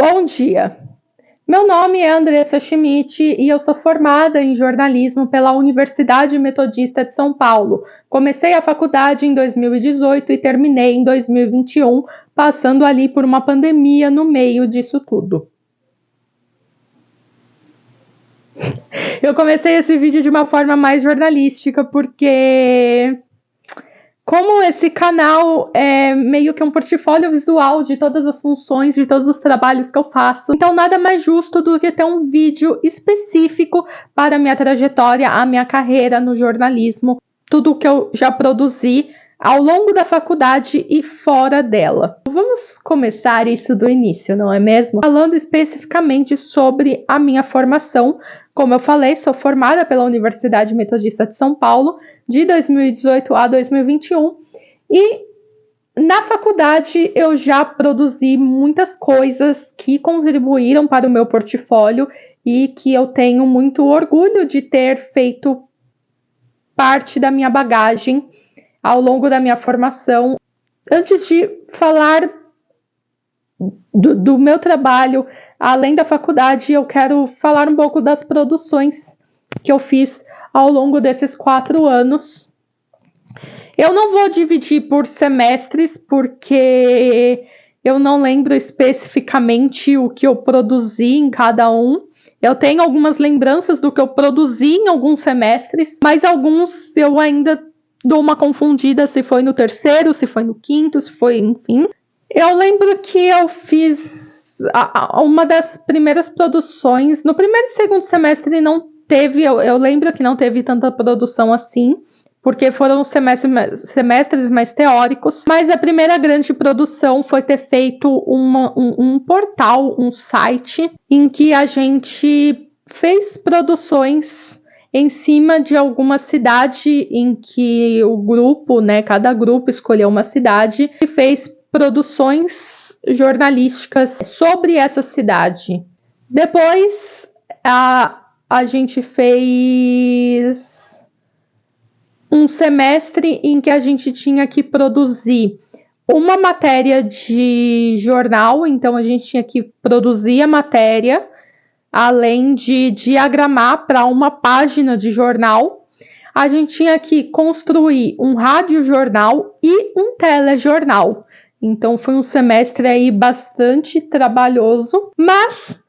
Bom dia! Meu nome é Andressa Schmidt e eu sou formada em jornalismo pela Universidade Metodista de São Paulo. Comecei a faculdade em 2018 e terminei em 2021, passando ali por uma pandemia no meio disso tudo. Eu comecei esse vídeo de uma forma mais jornalística porque, como esse canal é meio que um portfólio visual de todas as funções, de todos os trabalhos que eu faço, então nada mais justo do que ter um vídeo específico para a minha trajetória, a minha carreira no jornalismo, tudo o que eu já produzi ao longo da faculdade e fora dela. Vamos começar isso do início, não é mesmo? Falando especificamente sobre a minha formação. Como eu falei, sou formada pela Universidade Metodista de São Paulo de 2018 a 2021 e na faculdade eu já produzi muitas coisas que contribuíram para o meu portfólio e que eu tenho muito orgulho de ter feito parte da minha bagagem ao longo da minha formação. Antes de falar do meu trabalho além da faculdade, eu quero falar um pouco das produções que eu fiz ao longo desses 4 anos. Eu não vou dividir por semestres, porque eu não lembro especificamente o que eu produzi em cada um. Eu tenho algumas lembranças do que eu produzi em alguns semestres, mas alguns eu ainda dou uma confundida se foi no terceiro, se foi no quinto, se foi, enfim. Eu lembro que eu fiz uma das primeiras produções, no primeiro e segundo semestre não teve, eu lembro que não teve tanta produção assim, porque foram semestres mais teóricos, mas a primeira grande produção foi ter feito um portal, um site, em que a gente fez produções em cima de alguma cidade em que o grupo, cada grupo escolheu uma cidade e fez produções jornalísticas sobre essa cidade. Depois a gente fez um semestre em que a gente tinha que produzir uma matéria de jornal, então a gente tinha que produzir a matéria, além de diagramar para uma página de jornal. A gente tinha que construir um radiojornal e um telejornal. Então foi um semestre aí bastante trabalhoso, mas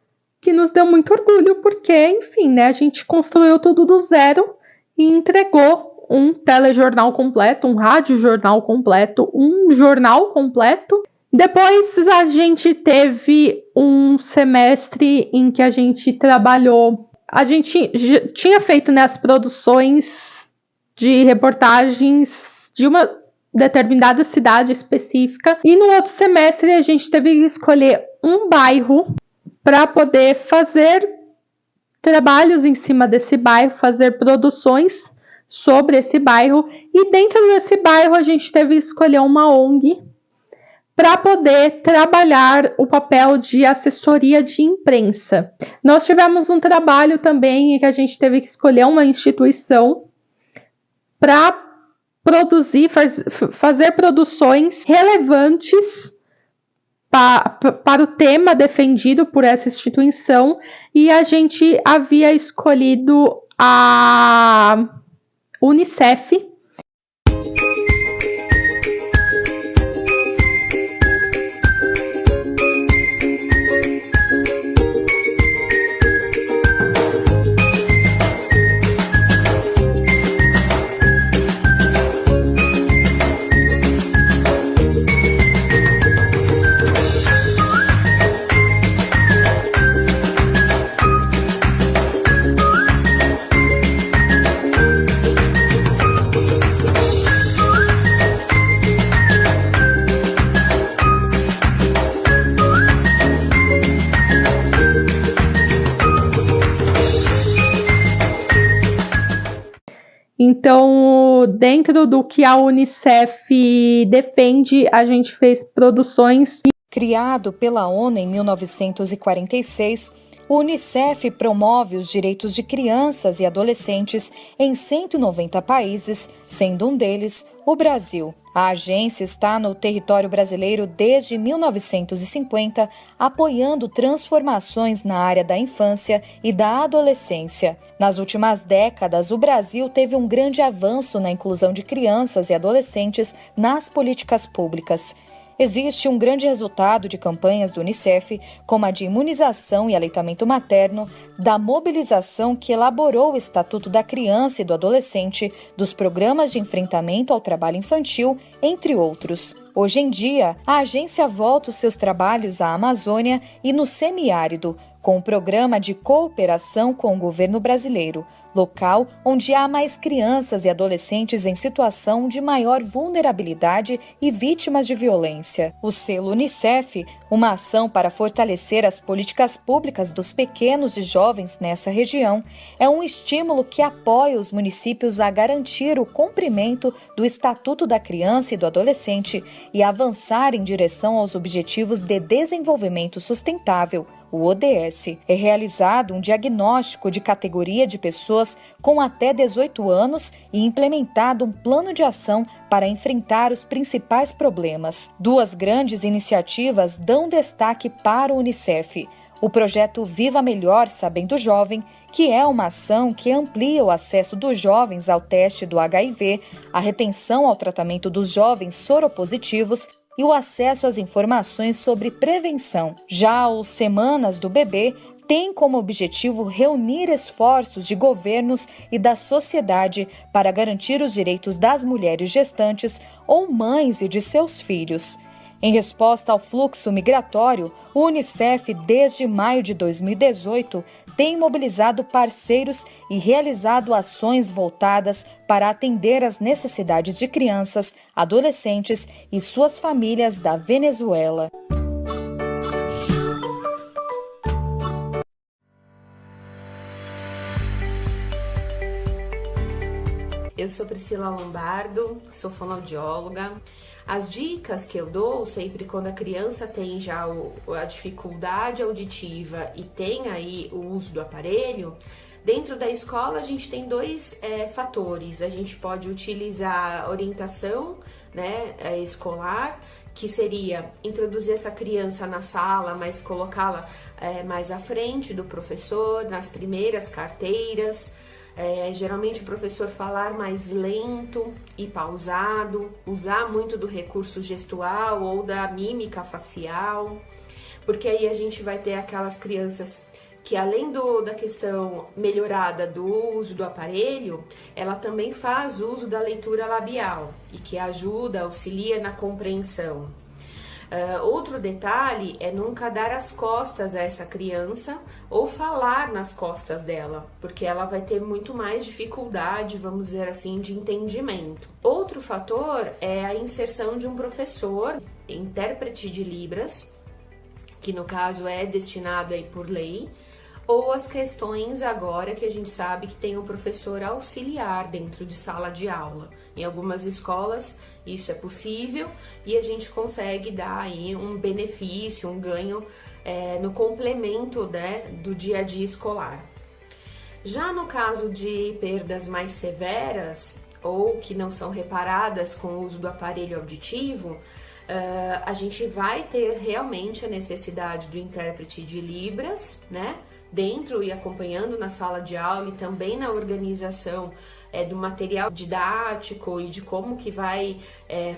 que nos deu muito orgulho, porque, enfim, a gente construiu tudo do zero e entregou um telejornal completo, um radiojornal completo, um jornal completo. Depois a gente teve um semestre em que a gente trabalhou, a gente tinha feito as produções de reportagens de uma determinada cidade específica, e no outro semestre a gente teve que escolher um bairro para poder fazer trabalhos em cima desse bairro, fazer produções sobre esse bairro, e dentro desse bairro a gente teve que escolher uma ONG para poder trabalhar o papel de assessoria de imprensa. Nós tivemos um trabalho também em que a gente teve que escolher uma instituição para produzir, fazer produções relevantes para o tema defendido por essa instituição, e a gente havia escolhido a Unicef. Então, dentro do que a Unicef defende, a gente fez produções. Criado pela ONU em 1946, o Unicef promove os direitos de crianças e adolescentes em 190 países, sendo um deles o Brasil. A agência está no território brasileiro desde 1950, apoiando transformações na área da infância e da adolescência. Nas últimas décadas, o Brasil teve um grande avanço na inclusão de crianças e adolescentes nas políticas públicas. Existe um grande resultado de campanhas do Unicef, como a de imunização e aleitamento materno, da mobilização que elaborou o Estatuto da Criança e do Adolescente, dos programas de enfrentamento ao trabalho infantil, entre outros. Hoje em dia, a agência volta os seus trabalhos à Amazônia e no semiárido, com o programa de cooperação com o governo brasileiro, local onde há mais crianças e adolescentes em situação de maior vulnerabilidade e vítimas de violência. O selo Unicef, uma ação para fortalecer as políticas públicas dos pequenos e jovens nessa região, é um estímulo que apoia os municípios a garantir o cumprimento do Estatuto da Criança e do Adolescente e avançar em direção aos Objetivos de Desenvolvimento Sustentável, o ODS. É realizado um diagnóstico de categoria de pessoas com até 18 anos e implementado um plano de ação para enfrentar os principais problemas. Duas grandes iniciativas dão destaque para o Unicef. O projeto Viva Melhor Sabendo Jovem, que é uma ação que amplia o acesso dos jovens ao teste do HIV, a retenção ao tratamento dos jovens soropositivos e o acesso às informações sobre prevenção. Já os Semanas do Bebê tem como objetivo reunir esforços de governos e da sociedade para garantir os direitos das mulheres gestantes ou mães e de seus filhos. Em resposta ao fluxo migratório, o Unicef, desde maio de 2018, tem mobilizado parceiros e realizado ações voltadas para atender às necessidades de crianças, adolescentes e suas famílias da Venezuela. Eu sou Priscila Lombardo, sou fonoaudióloga. As dicas que eu dou sempre quando a criança tem já a dificuldade auditiva e tem aí o uso do aparelho, dentro da escola a gente tem dois fatores. A gente pode utilizar a orientação, escolar, que seria introduzir essa criança na sala, mas colocá-la mais à frente do professor, nas primeiras carteiras. Geralmente o professor falar mais lento e pausado, usar muito do recurso gestual ou da mímica facial, porque aí a gente vai ter aquelas crianças que, além da questão melhorada do uso do aparelho, ela também faz uso da leitura labial e que ajuda, auxilia na compreensão. Outro detalhe é nunca dar as costas a essa criança ou falar nas costas dela, porque ela vai ter muito mais dificuldade, vamos dizer assim, de entendimento. Outro fator é a inserção de um professor, intérprete de Libras, que no caso é destinado aí por lei, ou as questões agora que a gente sabe que tem um professor auxiliar dentro de sala de aula. Em algumas escolas isso é possível e a gente consegue dar aí um benefício, um ganho no complemento do dia a dia escolar. Já no caso de perdas mais severas ou que não são reparadas com o uso do aparelho auditivo, a gente vai ter realmente a necessidade do intérprete de Libras, dentro e acompanhando na sala de aula e também na organização do material didático e de como que vai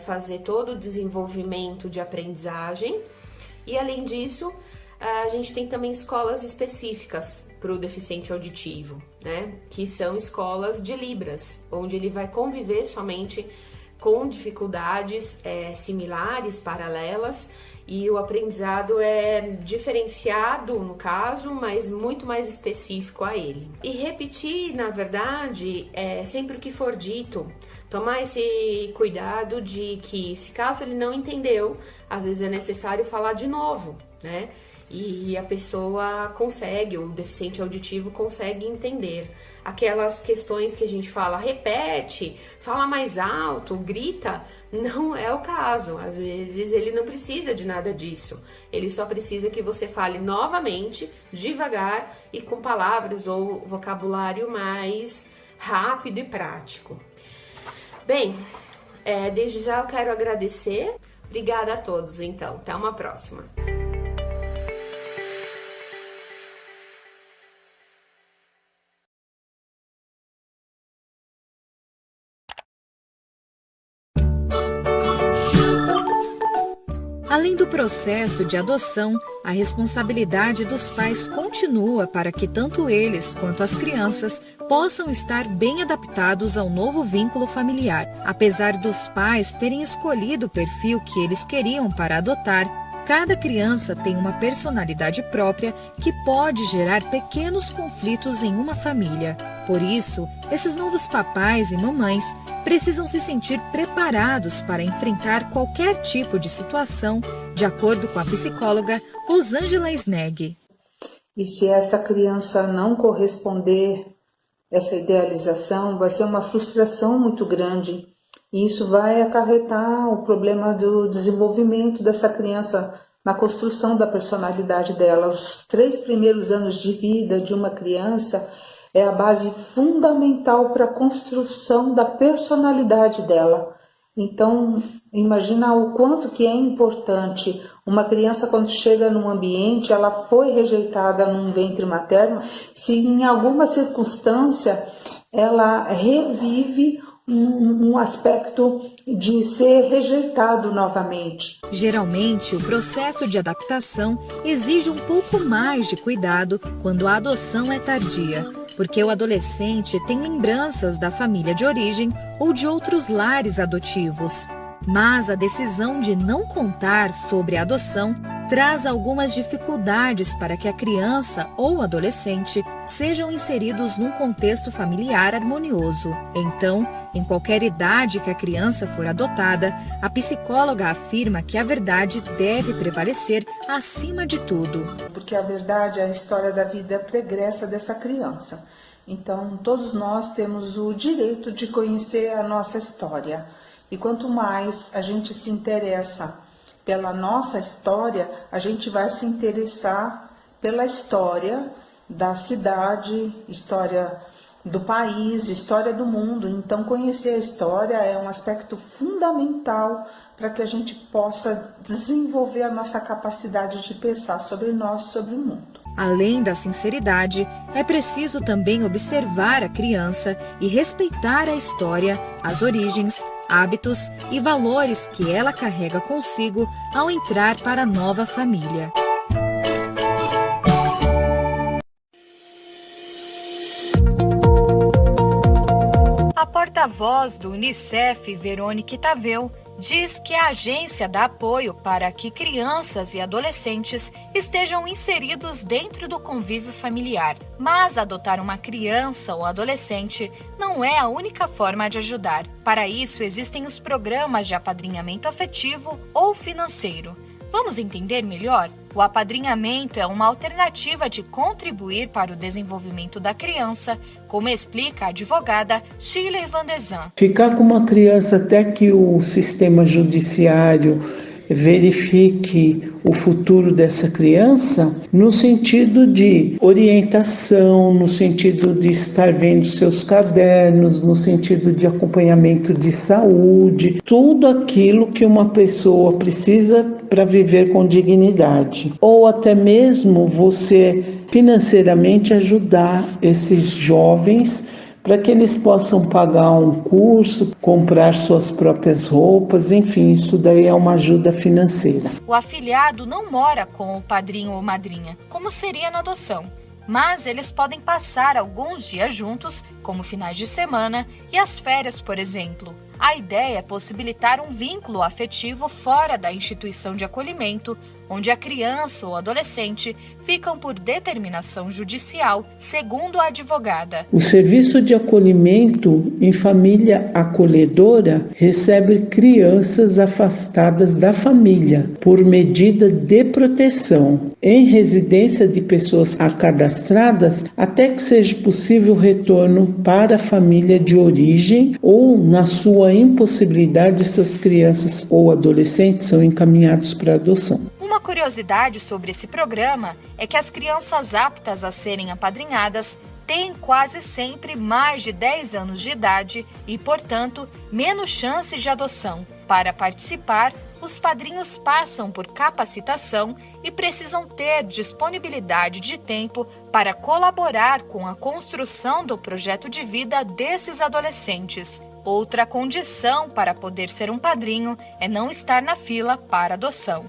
fazer todo o desenvolvimento de aprendizagem. E além disso, a gente tem também escolas específicas para o deficiente auditivo, que são escolas de Libras, onde ele vai conviver somente com dificuldades similares, paralelas, e o aprendizado é diferenciado no caso, mas muito mais específico a ele. E repetir, na verdade, sempre o que for dito, tomar esse cuidado de que, se caso ele não entendeu, às vezes é necessário falar de novo, E a pessoa consegue, o deficiente auditivo consegue entender. Aquelas questões que a gente fala, repete, fala mais alto, grita, não é o caso. Às vezes ele não precisa de nada disso. Ele só precisa que você fale novamente, devagar e com palavras ou vocabulário mais rápido e prático. Bem, Desde já eu quero agradecer. Obrigada a todos, então. Até uma próxima. Além do processo de adoção, a responsabilidade dos pais continua para que tanto eles quanto as crianças possam estar bem adaptados ao novo vínculo familiar. Apesar dos pais terem escolhido o perfil que eles queriam para adotar, cada criança tem uma personalidade própria que pode gerar pequenos conflitos em uma família. Por isso, esses novos papais e mamães precisam se sentir preparados para enfrentar qualquer tipo de situação, de acordo com a psicóloga Rosângela Sneg. E se essa criança não corresponder a essa idealização, vai ser uma frustração muito grande. E isso vai acarretar o problema do desenvolvimento dessa criança na construção da personalidade dela. Os 3 primeiros anos de vida de uma criança é a base fundamental para a construção da personalidade dela. Então, imagina o quanto que é importante uma criança, quando chega num ambiente, ela foi rejeitada num ventre materno, se em alguma circunstância ela revive um aspecto de ser rejeitado novamente. Geralmente, o processo de adaptação exige um pouco mais de cuidado quando a adoção é tardia, porque o adolescente tem lembranças da família de origem ou de outros lares adotivos. Mas a decisão de não contar sobre a adoção traz algumas dificuldades para que a criança ou adolescente sejam inseridos num contexto familiar harmonioso. Então, em qualquer idade que a criança for adotada, a psicóloga afirma que a verdade deve prevalecer acima de tudo. Porque a verdade é a história da vida pregressa dessa criança. Então, todos nós temos o direito de conhecer a nossa história. E quanto mais a gente se interessa pela nossa história, a gente vai se interessar pela história da cidade, história do país, história do mundo. Então, conhecer a história é um aspecto fundamental para que a gente possa desenvolver a nossa capacidade de pensar sobre nós, sobre o mundo. Além da sinceridade, é preciso também observar a criança e respeitar a história, as origens, hábitos e valores que ela carrega consigo ao entrar para a nova família. A porta-voz do Unicef, Verônica Taveu, diz que a agência dá apoio para que crianças e adolescentes estejam inseridos dentro do convívio familiar. Mas adotar uma criança ou adolescente não é a única forma de ajudar. Para isso, existem os programas de apadrinhamento afetivo ou financeiro. Vamos entender melhor? O apadrinhamento é uma alternativa de contribuir para o desenvolvimento da criança, como explica a advogada Shirley Van de Zan. Ficar com uma criança até que o sistema judiciário verifique o futuro dessa criança no sentido de orientação, no sentido de estar vendo seus cadernos, no sentido de acompanhamento de saúde, tudo aquilo que uma pessoa precisa para viver com dignidade. Ou até mesmo você financeiramente ajudar esses jovens para que eles possam pagar um curso, comprar suas próprias roupas, enfim, isso daí é uma ajuda financeira. O afilhado não mora com o padrinho ou madrinha, como seria na adoção, mas eles podem passar alguns dias juntos, como finais de semana e as férias, por exemplo. A ideia é possibilitar um vínculo afetivo fora da instituição de acolhimento, onde a criança ou adolescente ficam por determinação judicial, segundo a advogada. O serviço de acolhimento em família acolhedora recebe crianças afastadas da família por medida de proteção em residência de pessoas cadastradas até que seja possível o retorno para a família de origem ou, na sua impossibilidade, essas crianças ou adolescentes são encaminhados para adoção. Uma curiosidade sobre esse programa é que as crianças aptas a serem apadrinhadas têm quase sempre mais de 10 anos de idade e, portanto, menos chances de adoção. Para participar, os padrinhos passam por capacitação e precisam ter disponibilidade de tempo para colaborar com a construção do projeto de vida desses adolescentes. Outra condição para poder ser um padrinho é não estar na fila para adoção.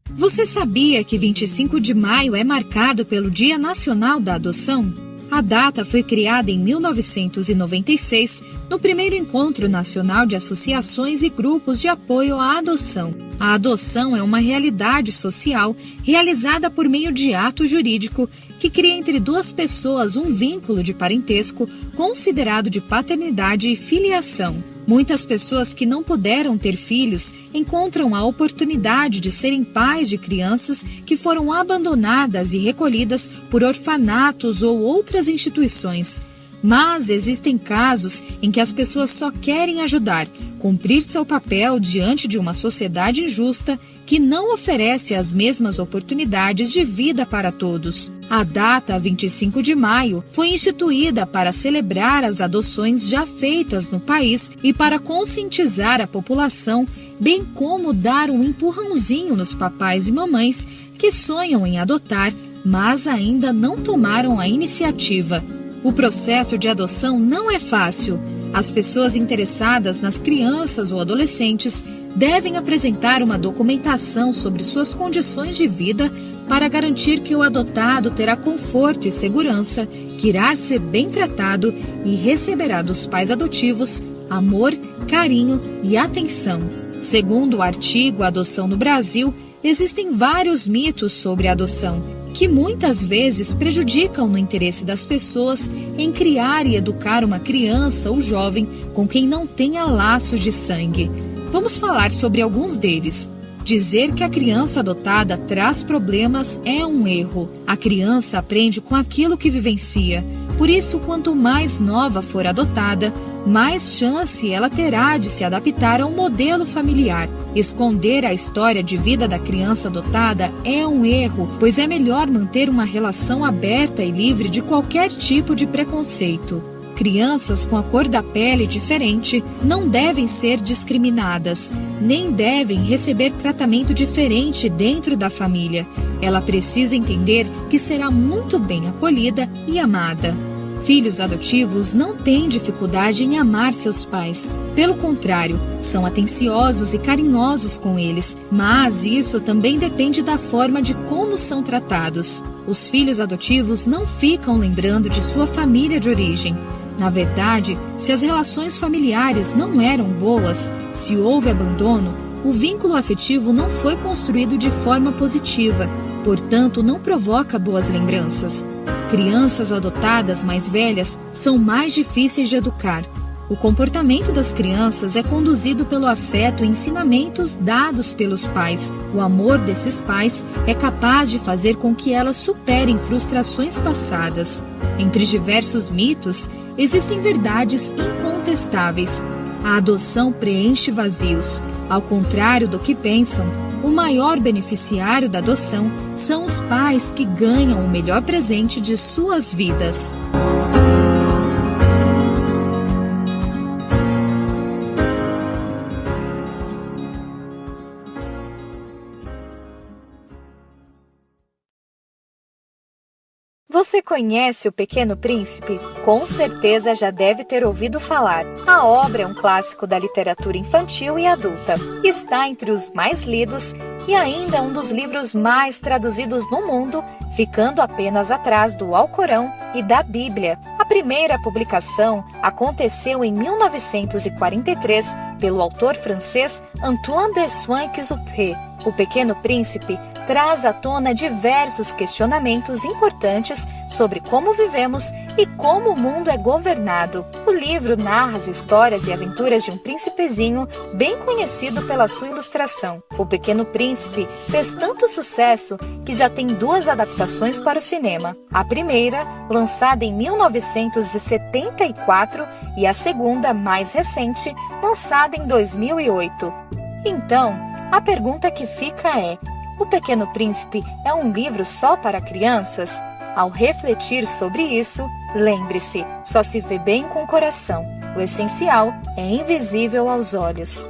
Você sabia que 25 de maio é marcado pelo Dia Nacional da Adoção? A data foi criada em 1996, no primeiro Encontro Nacional de Associações e Grupos de Apoio à Adoção. A adoção é uma realidade social realizada por meio de ato jurídico que cria entre duas pessoas um vínculo de parentesco considerado de paternidade e filiação. Muitas pessoas que não puderam ter filhos encontram a oportunidade de serem pais de crianças que foram abandonadas e recolhidas por orfanatos ou outras instituições. Mas existem casos em que as pessoas só querem ajudar, cumprir seu papel diante de uma sociedade injusta que não oferece as mesmas oportunidades de vida para todos. A data 25 de maio foi instituída para celebrar as adoções já feitas no país e para conscientizar a população, bem como dar um empurrãozinho nos papais e mamães que sonham em adotar, mas ainda não tomaram a iniciativa. O processo de adoção não é fácil. As pessoas interessadas nas crianças ou adolescentes devem apresentar uma documentação sobre suas condições de vida para garantir que o adotado terá conforto e segurança, que irá ser bem tratado e receberá dos pais adotivos amor, carinho e atenção. Segundo o artigo Adoção no Brasil, existem vários mitos sobre a adoção, que muitas vezes prejudicam no interesse das pessoas em criar e educar uma criança ou jovem com quem não tenha laços de sangue. Vamos falar sobre alguns deles. Dizer que a criança adotada traz problemas é um erro. A criança aprende com aquilo que vivencia. Por isso, quanto mais nova for adotada, mais chance ela terá de se adaptar a um modelo familiar. Esconder a história de vida da criança adotada é um erro, pois é melhor manter uma relação aberta e livre de qualquer tipo de preconceito. Crianças com a cor da pele diferente não devem ser discriminadas, nem devem receber tratamento diferente dentro da família. Ela precisa entender que será muito bem acolhida e amada. Filhos adotivos não têm dificuldade em amar seus pais. Pelo contrário, são atenciosos e carinhosos com eles, mas isso também depende da forma de como são tratados. Os filhos adotivos não ficam lembrando de sua família de origem. Na verdade, se as relações familiares não eram boas, se houve abandono, o vínculo afetivo não foi construído de forma positiva, portanto, não provoca boas lembranças. Crianças adotadas mais velhas são mais difíceis de educar. O comportamento das crianças é conduzido pelo afeto e ensinamentos dados pelos pais. O amor desses pais é capaz de fazer com que elas superem frustrações passadas. Entre diversos mitos, existem verdades incontestáveis. A adoção preenche vazios. Ao contrário do que pensam, o maior beneficiário da adoção são os pais que ganham o melhor presente de suas vidas. Você conhece O Pequeno Príncipe? Com certeza já deve ter ouvido falar. A obra é um clássico da literatura infantil e adulta. Está entre os mais lidos e ainda um dos livros mais traduzidos no mundo, ficando apenas atrás do Alcorão e da Bíblia. A primeira publicação aconteceu em 1943 pelo autor francês Antoine de Saint-Exupéry. O Pequeno Príncipe traz à tona diversos questionamentos importantes sobre como vivemos e como o mundo é governado. O livro narra as histórias e aventuras de um príncipezinho bem conhecido pela sua ilustração. O Pequeno Príncipe fez tanto sucesso que já tem 2 adaptações para o cinema. A primeira, lançada em 1974, e a segunda, mais recente, lançada em 2008. Então, a pergunta que fica é: O Pequeno Príncipe é um livro só para crianças? Ao refletir sobre isso, lembre-se, só se vê bem com o coração. O essencial é invisível aos olhos.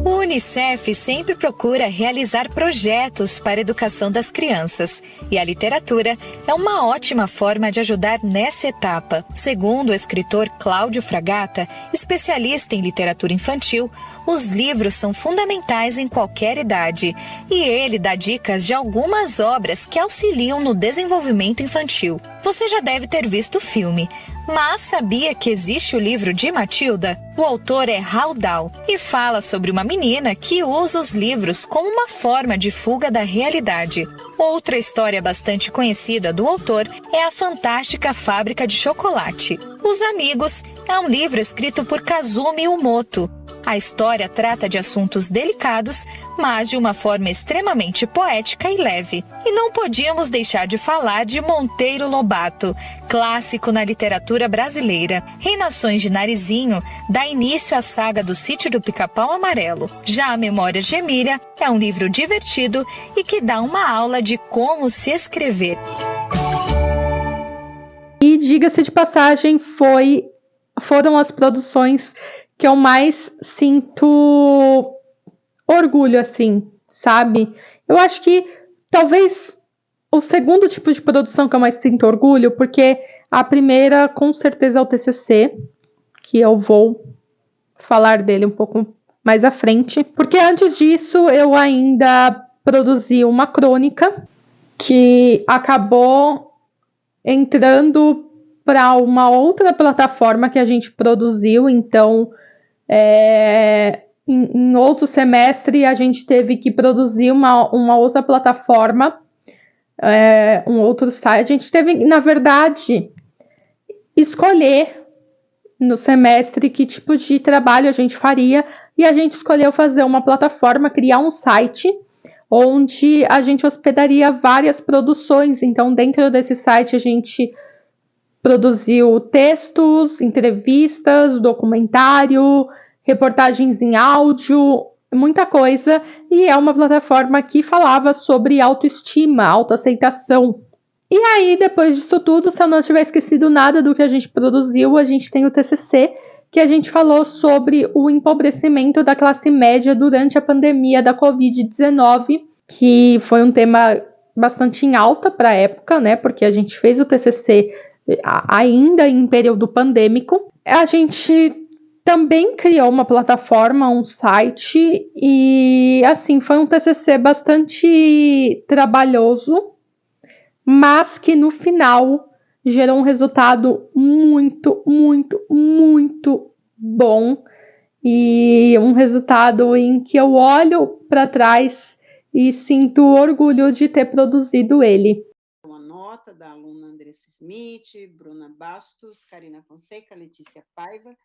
O Unicef sempre procura realizar projetos para a educação das crianças, e a literatura é uma ótima forma de ajudar nessa etapa. Segundo o escritor Cláudio Fragata, especialista em literatura infantil, os livros são fundamentais em qualquer idade, e ele dá dicas de algumas obras que auxiliam no desenvolvimento infantil. Você já deve ter visto o filme, mas sabia que existe o livro de Matilda? O autor é Roald Dahl e fala sobre uma menina que usa os livros como uma forma de fuga da realidade. Outra história bastante conhecida do autor é A Fantástica Fábrica de Chocolate. Os Amigos é um livro escrito por Kazumi Umoto. A história trata de assuntos delicados, mas de uma forma extremamente poética e leve. E não podíamos deixar de falar de Monteiro Lobato, clássico na literatura brasileira. Reinações de Narizinho dá início à saga do Sítio do Pica-Pau Amarelo. Já a Memórias de Emília é um livro divertido e que dá uma aula de como se escrever. E diga-se de passagem, foram as produções que eu mais sinto orgulho, assim, sabe? Eu acho que talvez o segundo tipo de produção que eu mais sinto orgulho, porque a primeira, com certeza, é o TCC, que eu vou falar dele um pouco mais à frente. Porque antes disso, eu ainda produzi uma crônica que acabou entrando para uma outra plataforma que a gente produziu, então em outro semestre a gente teve que produzir uma outra plataforma, um outro site. A gente teve, na verdade, escolher no semestre que tipo de trabalho a gente faria, e a gente escolheu fazer uma plataforma, criar um site onde a gente hospedaria várias produções. Então, dentro desse site a gente produziu textos, entrevistas, documentário, reportagens em áudio, muita coisa. E é uma plataforma que falava sobre autoestima, autoaceitação. E aí, depois disso tudo, se eu não tiver esquecido nada do que a gente produziu, a gente tem o TCC, que a gente falou sobre o empobrecimento da classe média durante a pandemia da Covid-19, que foi um tema bastante em alta para a época, né? Porque a gente fez o TCC ainda em período pandêmico. A gente também criou uma plataforma, um site, e assim, foi um TCC bastante trabalhoso, mas que no final gerou um resultado muito, muito, muito bom, e um resultado em que eu olho para trás e sinto orgulho de ter produzido ele. Uma nota da aluna Andressa Smith, Bruna Bastos, Karina Fonseca, Letícia Paiva,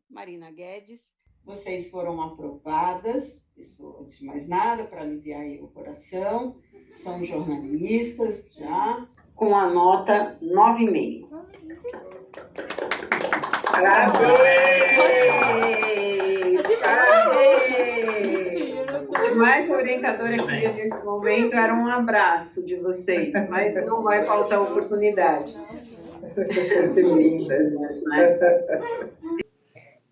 Marina Guedes. Vocês foram aprovadas, isso antes de mais nada, para aliviar aí o coração, são jornalistas já, com a nota 9,5. O mais orientador aqui neste momento era um abraço de vocês, mas não vai faltar oportunidade.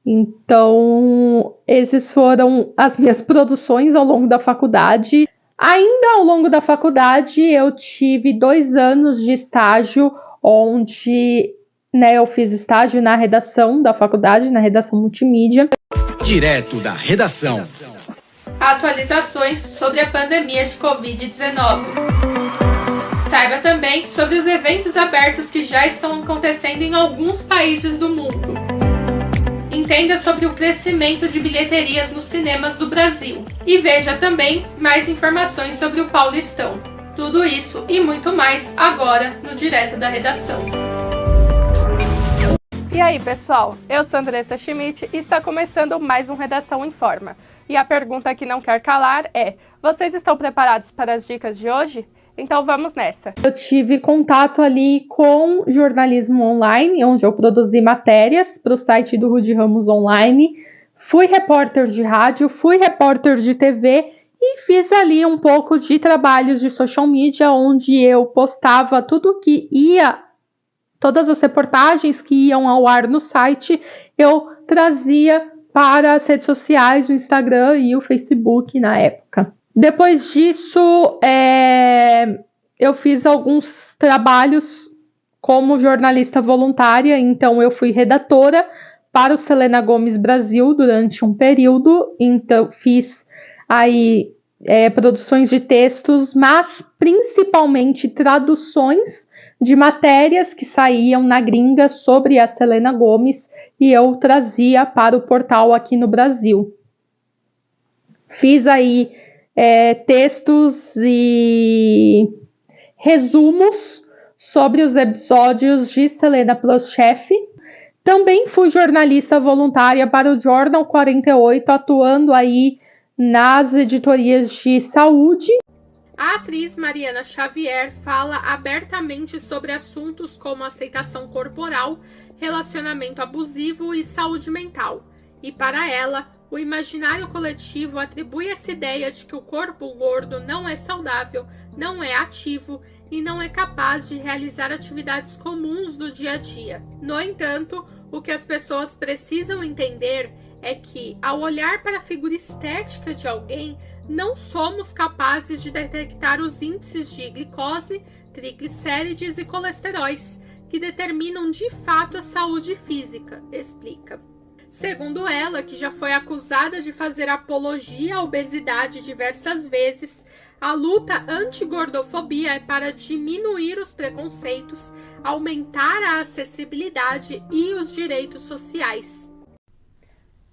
Então, esses foram as minhas produções ao longo da faculdade. Ainda ao longo da faculdade, eu tive 2 anos de estágio, onde eu fiz estágio na redação da faculdade, na redação multimídia. Direto da redação. Atualizações sobre a pandemia de Covid-19. Saiba também sobre os eventos abertos que já estão acontecendo em alguns países do mundo. Entenda sobre o crescimento de bilheterias nos cinemas do Brasil. E veja também mais informações sobre o Paulistão. Tudo isso e muito mais agora no Direto da Redação. E aí, pessoal? Eu sou Andressa Schmidt e está começando mais um Redação em Forma. E a pergunta que não quer calar é: vocês estão preparados para as dicas de hoje? Então vamos nessa. Eu tive contato ali com jornalismo online, onde eu produzi matérias para o site do Rude Ramos Online. Fui repórter de rádio, fui repórter de TV e fiz ali um pouco de trabalhos de social media, onde eu postava tudo que ia, todas as reportagens que iam ao ar no site, eu trazia para as redes sociais, o Instagram e o Facebook na época. Depois disso, eu fiz alguns trabalhos como jornalista voluntária, então eu fui redatora para o Selena Gomez Brasil durante um período, então fiz aí produções de textos, mas principalmente traduções de matérias que saíam na gringa sobre a Selena Gomez e eu trazia para o portal aqui no Brasil. Fiz aí textos e resumos sobre os episódios de Selena Plus Chef. Também fui jornalista voluntária para o Jornal 48, atuando aí nas editorias de saúde. A atriz Mariana Xavier fala abertamente sobre assuntos como aceitação corporal, relacionamento abusivo e saúde mental. E para ela, o imaginário coletivo atribui essa ideia de que o corpo gordo não é saudável, não é ativo e não é capaz de realizar atividades comuns do dia a dia. No entanto, o que as pessoas precisam entender é que, ao olhar para a figura estética de alguém, não somos capazes de detectar os índices de glicose, triglicérides e colesteróis, que determinam de fato a saúde física, explica. Segundo ela, que já foi acusada de fazer apologia à obesidade diversas vezes, a luta anti-gordofobia é para diminuir os preconceitos, aumentar a acessibilidade e os direitos sociais.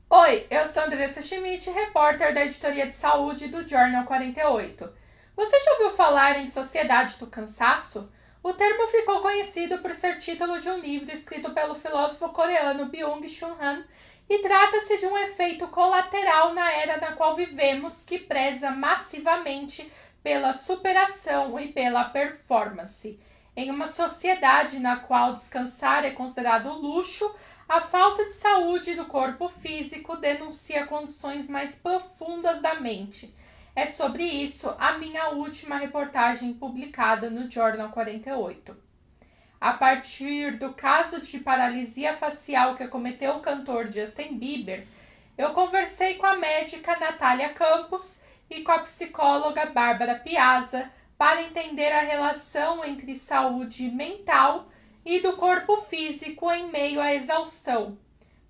Oi, eu sou Andressa Schmidt, repórter da editoria de saúde do Jornal 48. Você já ouviu falar em Sociedade do Cansaço? O termo ficou conhecido por ser título de um livro escrito pelo filósofo coreano Byung-Chul Han e trata-se de um efeito colateral na era na qual vivemos que preza massivamente pela superação e pela performance. Em uma sociedade na qual descansar é considerado luxo, a falta de saúde do corpo físico denuncia condições mais profundas da mente. É sobre isso a minha última reportagem publicada no Jornal 48. A partir do caso de paralisia facial que acometeu o cantor Justin Bieber, eu conversei com a médica Natália Campos e com a psicóloga Bárbara Piazza para entender a relação entre saúde mental e do corpo físico em meio à exaustão.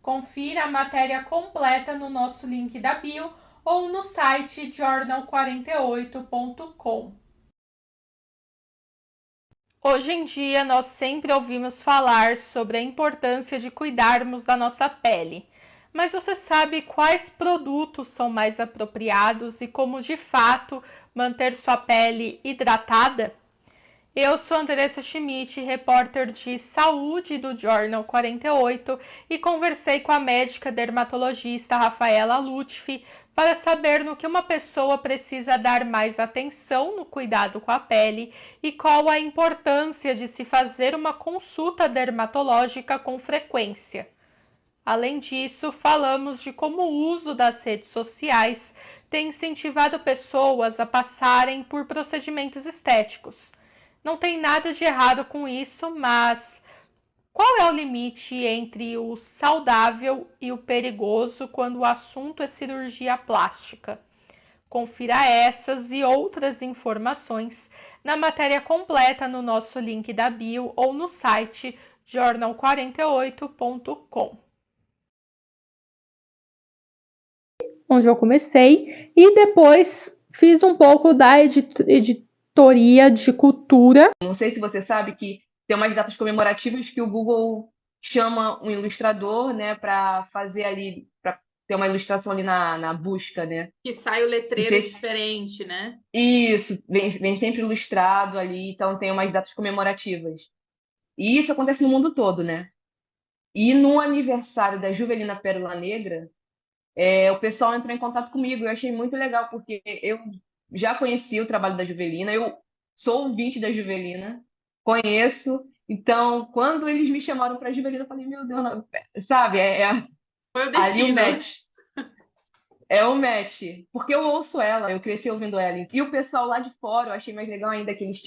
Confira a matéria completa no nosso link da bio ou no site jornal48.com. Hoje em dia, nós sempre ouvimos falar sobre a importância de cuidarmos da nossa pele. Mas você sabe quais produtos são mais apropriados e como, de fato, manter sua pele hidratada? Eu sou Andressa Schmidt, repórter de saúde do Jornal 48, e conversei com a médica dermatologista Rafaela Lutfi para saber no que uma pessoa precisa dar mais atenção no cuidado com a pele e qual a importância de se fazer uma consulta dermatológica com frequência. Além disso, falamos de como o uso das redes sociais tem incentivado pessoas a passarem por procedimentos estéticos. Não tem nada de errado com isso, mas qual é o limite entre o saudável e o perigoso quando o assunto é cirurgia plástica? Confira essas e outras informações na matéria completa no nosso link da bio ou no site jornal48.com. Onde eu comecei, e depois fiz um pouco da editoria de cultura. Não sei se você sabe que tem umas datas comemorativas que o Google chama um ilustrador, né, para fazer ali, para ter uma ilustração ali na busca, né? Que sai o letreiro diferente, né? Isso, vem sempre ilustrado ali, então tem umas datas comemorativas. E isso acontece no mundo todo, né? E no aniversário da Juvelina Pérola Negra, o pessoal entrou em contato comigo. Eu achei muito legal, porque eu já conheci o trabalho da Juvelina, eu sou ouvinte da Juvelina, conheço. Então, quando eles me chamaram para a Juvelina, eu falei, meu Deus, não, sabe? Foi o destino. Ali o match. É o match. Porque eu ouço ela, eu cresci ouvindo ela. E o pessoal lá de fora, eu achei mais legal ainda, que eles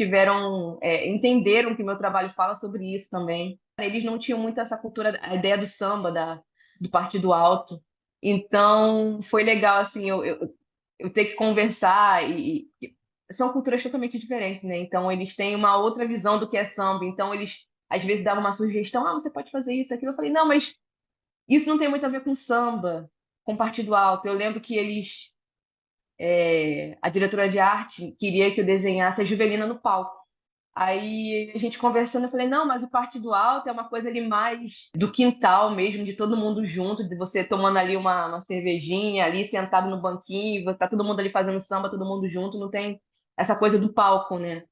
entenderam que meu trabalho fala sobre isso também. Eles não tinham muito essa cultura, a ideia do samba, do partido alto. Então, foi legal, assim, eu ter que conversar e são culturas totalmente diferentes, né? Então, eles têm uma outra visão do que é samba. Então, eles, às vezes, davam uma sugestão, você pode fazer isso, aquilo. Eu falei, não, mas isso não tem muito a ver com samba, com partido alto. Eu lembro que a diretora de arte queria que eu desenhasse a Juvelina no palco. Aí a gente conversando, eu falei, não, mas o partido alto é uma coisa ali mais do quintal mesmo, de todo mundo junto, de você tomando ali uma cervejinha, ali sentado no banquinho, tá todo mundo ali fazendo samba, todo mundo junto, não tem essa coisa do palco, né?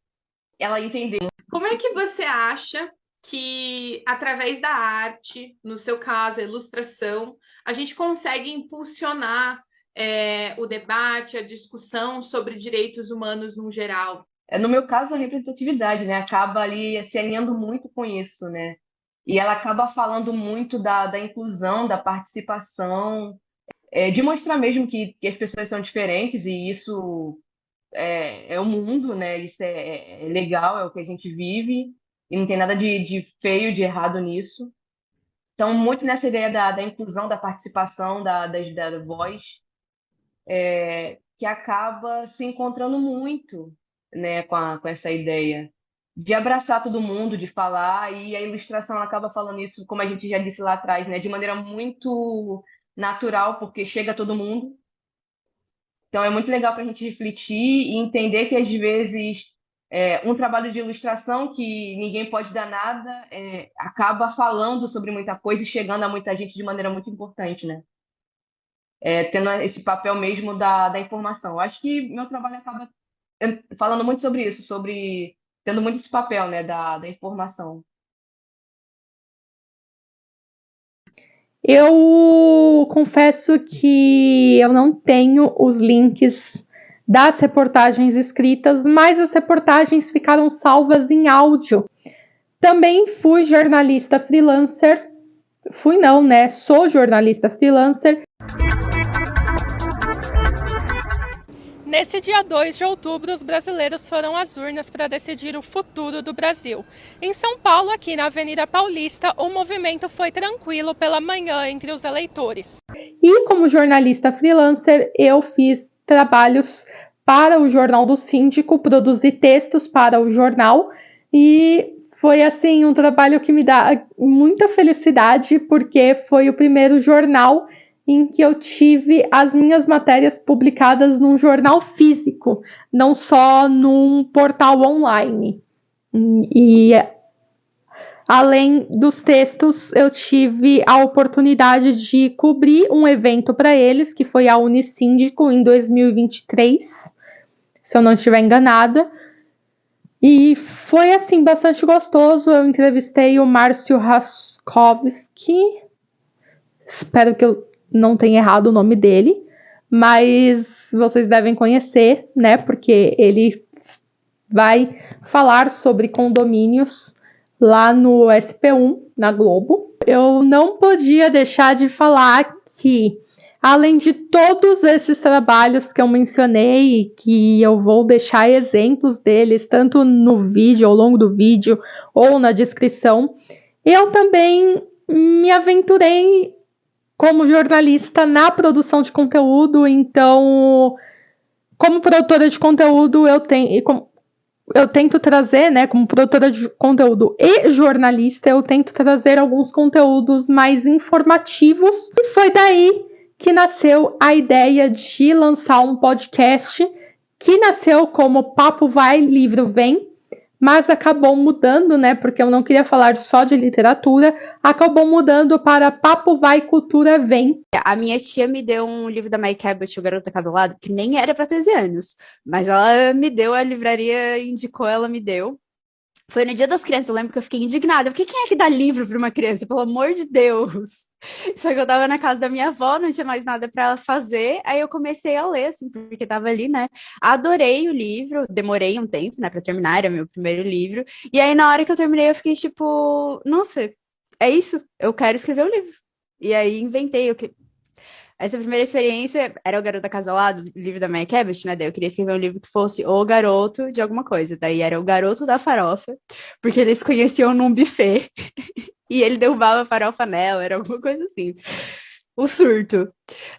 Ela entendeu. Como é que você acha que, através da arte, no seu caso, a ilustração, a gente consegue impulsionar o debate, a discussão sobre direitos humanos no geral? No meu caso, a representatividade, né? Acaba ali se alinhando muito com isso, né? E ela acaba falando muito da inclusão, da participação, de mostrar mesmo que as pessoas são diferentes e isso é o mundo, né? Isso é legal, é o que a gente vive e não tem nada de feio, de errado nisso. Então, muito nessa ideia da inclusão, da participação, da voz, que acaba se encontrando muito, né, com essa ideia de abraçar todo mundo, de falar, e a ilustração ela acaba falando isso, como a gente já disse lá atrás, né, de maneira muito natural, porque chega a todo mundo. Então é muito legal para a gente refletir e entender que às vezes um trabalho de ilustração que ninguém pode dar nada acaba falando sobre muita coisa e chegando a muita gente de maneira muito importante, né? Tendo esse papel mesmo da informação. Eu acho que meu trabalho acaba falando muito sobre isso, sobre tendo muito esse papel, né, da informação. Eu confesso que eu não tenho os links das reportagens escritas, mas as reportagens ficaram salvas em áudio. Também fui jornalista freelancer. Sou jornalista freelancer. Nesse dia 2 de outubro, os brasileiros foram às urnas para decidir o futuro do Brasil. Em São Paulo, aqui na Avenida Paulista, o movimento foi tranquilo pela manhã entre os eleitores. E como jornalista freelancer, eu fiz trabalhos para o Jornal do Síndico, produzi textos para o jornal e foi assim um trabalho que me dá muita felicidade, porque foi o primeiro jornal em que eu tive as minhas matérias publicadas num jornal físico, não só num portal online. E além dos textos, eu tive a oportunidade de cobrir um evento para eles, que foi a Unisíndico em 2023, se eu não estiver enganada. E foi, assim, bastante gostoso. Eu entrevistei o Márcio Raskovski, espero que eu não tenha errado o nome dele, mas vocês devem conhecer, né, porque ele vai falar sobre condomínios lá no SP1, na Globo. Eu não podia deixar de falar que, além de todos esses trabalhos que eu mencionei, que eu vou deixar exemplos deles, tanto no vídeo, ao longo do vídeo, ou na descrição, eu também me aventurei como jornalista na produção de conteúdo. Então, como produtora de conteúdo, eu tento trazer, né, como produtora de conteúdo e jornalista, eu tento trazer alguns conteúdos mais informativos. E foi daí que nasceu a ideia de lançar um podcast, que nasceu como Papo Vai, Livro Vem, mas acabou mudando, né, porque eu não queria falar só de literatura, acabou mudando para Papo Vai, Cultura Vem. A minha tia me deu um livro da May Cabot, O Garota Casolado, que nem era para 13 anos, mas ela me deu, a livraria indicou, ela me deu. Foi no Dia das Crianças, eu lembro que eu fiquei indignada, porque quem é que dá livro para uma criança, pelo amor de Deus? Só que eu tava na casa da minha avó, não tinha mais nada para ela fazer, aí eu comecei a ler, assim, porque tava ali, né? Adorei o livro, demorei um tempo, né, para terminar, era meu primeiro livro, e aí na hora que eu terminei eu fiquei tipo, nossa, é isso, eu quero escrever um livro. E aí inventei, essa primeira experiência era O Garota Casolado, o livro da May Cabot, né? Daí eu queria escrever um livro que fosse o garoto de alguma coisa. Daí era o garoto da farofa, porque eles se conheciam num buffet e ele derrubava a farofa nela, era alguma coisa assim. O surto.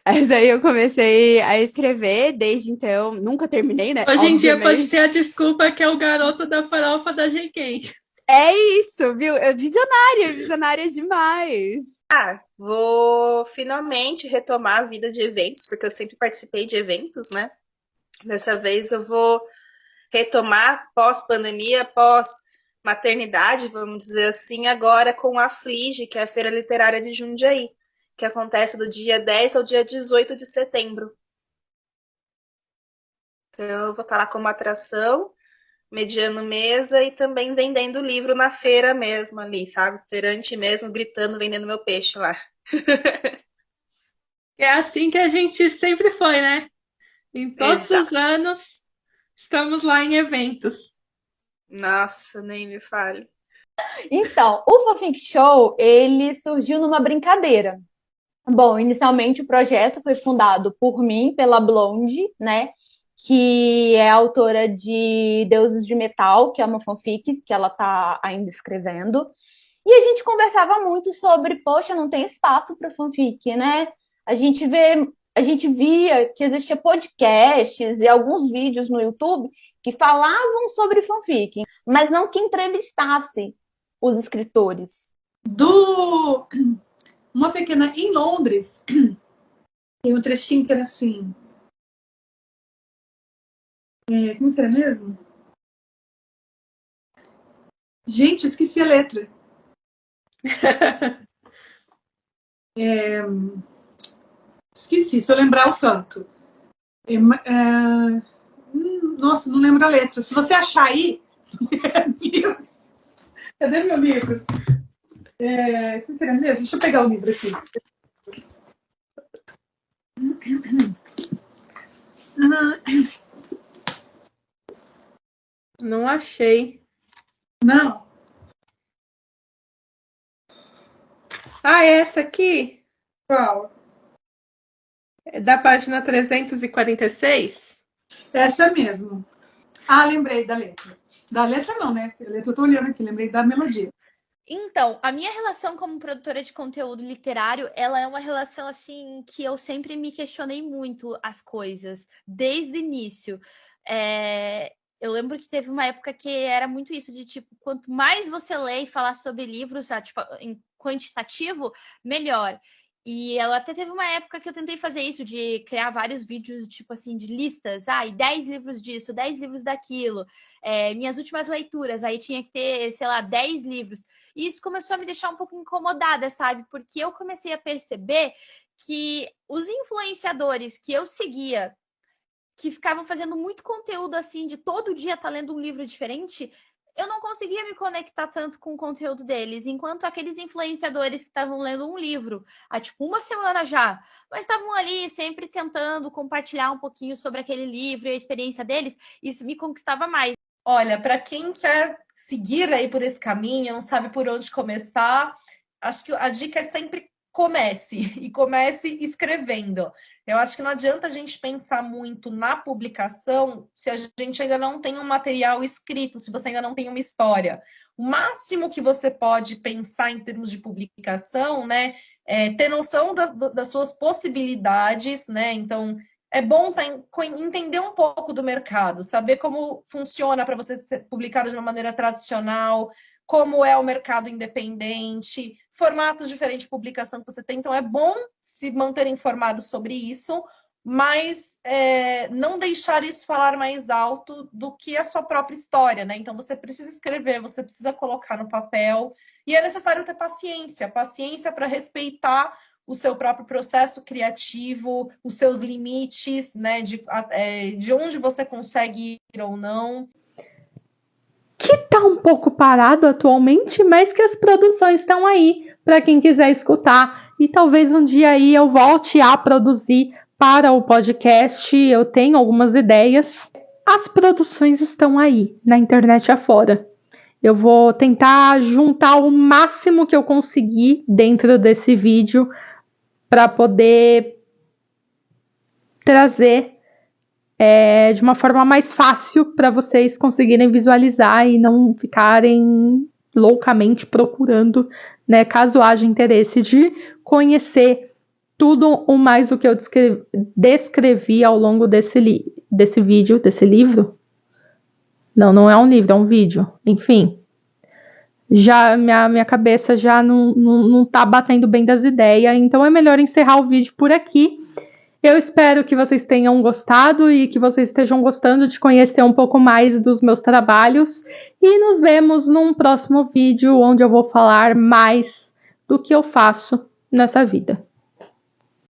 Mas aí eu comecei a escrever, desde então, nunca terminei, né? Hoje em dia pode ter a desculpa que é o garoto da farofa da GK. É isso, viu? Visionária demais. Vou finalmente retomar a vida de eventos, porque eu sempre participei de eventos, né? Dessa vez eu vou retomar pós-pandemia, pós-maternidade, vamos dizer assim, agora com a Flige, que é a Feira Literária de Jundiaí, que acontece do dia 10 ao dia 18 de setembro. Então eu vou estar lá como atração, mediando mesa e também vendendo livro na feira mesmo ali, sabe? Feirante mesmo, gritando, vendendo meu peixe lá. É assim que a gente sempre foi, né? Em todos os anos, estamos lá em eventos. Nossa, nem me fale. Então, o Fanfic Show, ele surgiu numa brincadeira. Bom, inicialmente o projeto foi fundado por mim, pela Blonde, né? Que é autora de Deuses de Metal, que é uma fanfic que ela tá ainda escrevendo. E a gente conversava muito sobre, poxa, não tem espaço para fanfic, né? A gente via que existia podcasts e alguns vídeos no YouTube que falavam sobre fanfic, mas não que entrevistasse os escritores. Uma pequena em Londres, tem um trechinho que era assim. Como que era mesmo? Gente, esqueci a letra. Esqueci, se eu lembrar o canto. Nossa, não lembro a letra. Se você achar aí... Cadê meu livro? Como que era mesmo? Deixa eu pegar o livro aqui. Não achei. Não. É essa aqui? Qual? É da página 346? Essa mesmo. Lembrei da letra. Da letra não, né? A letra eu tô olhando aqui, lembrei da melodia. Então, a minha relação como produtora de conteúdo literário, ela é uma relação assim que eu sempre me questionei muito as coisas, desde o início. Eu lembro que teve uma época que era muito isso, de tipo, quanto mais você lê e falar sobre livros, tipo, em quantitativo, melhor. E ela até teve uma época que eu tentei fazer isso, de criar vários vídeos, tipo assim, de listas. E 10 livros disso, 10 livros daquilo. Minhas últimas leituras, aí tinha que ter, sei lá, 10 livros. E isso começou a me deixar um pouco incomodada, sabe? Porque eu comecei a perceber que os influenciadores que eu seguia, que ficavam fazendo muito conteúdo assim, de todo dia estar lendo um livro diferente, eu não conseguia me conectar tanto com o conteúdo deles, enquanto aqueles influenciadores que estavam lendo um livro há tipo uma semana já, mas estavam ali sempre tentando compartilhar um pouquinho sobre aquele livro e a experiência deles, isso me conquistava mais. Olha, para quem quer seguir aí por esse caminho, não sabe por onde começar, acho que a dica é sempre comece, e comece escrevendo. Eu acho que não adianta a gente pensar muito na publicação se a gente ainda não tem um material escrito, se você ainda não tem uma história. O máximo que você pode pensar em termos de publicação, né, é ter noção das suas possibilidades, né? Então, é bom entender um pouco do mercado, saber como funciona para você ser publicado de uma maneira tradicional, como é o mercado independente, formatos diferentes de publicação que você tem. Então, é bom se manter informado sobre isso, mas não deixar isso falar mais alto do que a sua própria história, né? Então, você precisa escrever, você precisa colocar no papel, e é necessário ter paciência para respeitar o seu próprio processo criativo, os seus limites, né? De onde você consegue ir ou não. Que tá um pouco parado atualmente, mas que as produções estão aí para quem quiser escutar. E talvez um dia aí eu volte a produzir para o podcast. Eu tenho algumas ideias. As produções estão aí, na internet afora. Eu vou tentar juntar o máximo que eu conseguir dentro desse vídeo para poder trazer de uma forma mais fácil para vocês conseguirem visualizar e não ficarem loucamente procurando, né, caso haja interesse de conhecer tudo o mais o que eu descrevi ao longo desse livro. Não é um livro, é um vídeo. Enfim, já minha cabeça já não tá batendo bem das ideias, então é melhor encerrar o vídeo por aqui. Eu espero que vocês tenham gostado e que vocês estejam gostando de conhecer um pouco mais dos meus trabalhos. E nos vemos num próximo vídeo onde eu vou falar mais do que eu faço nessa vida.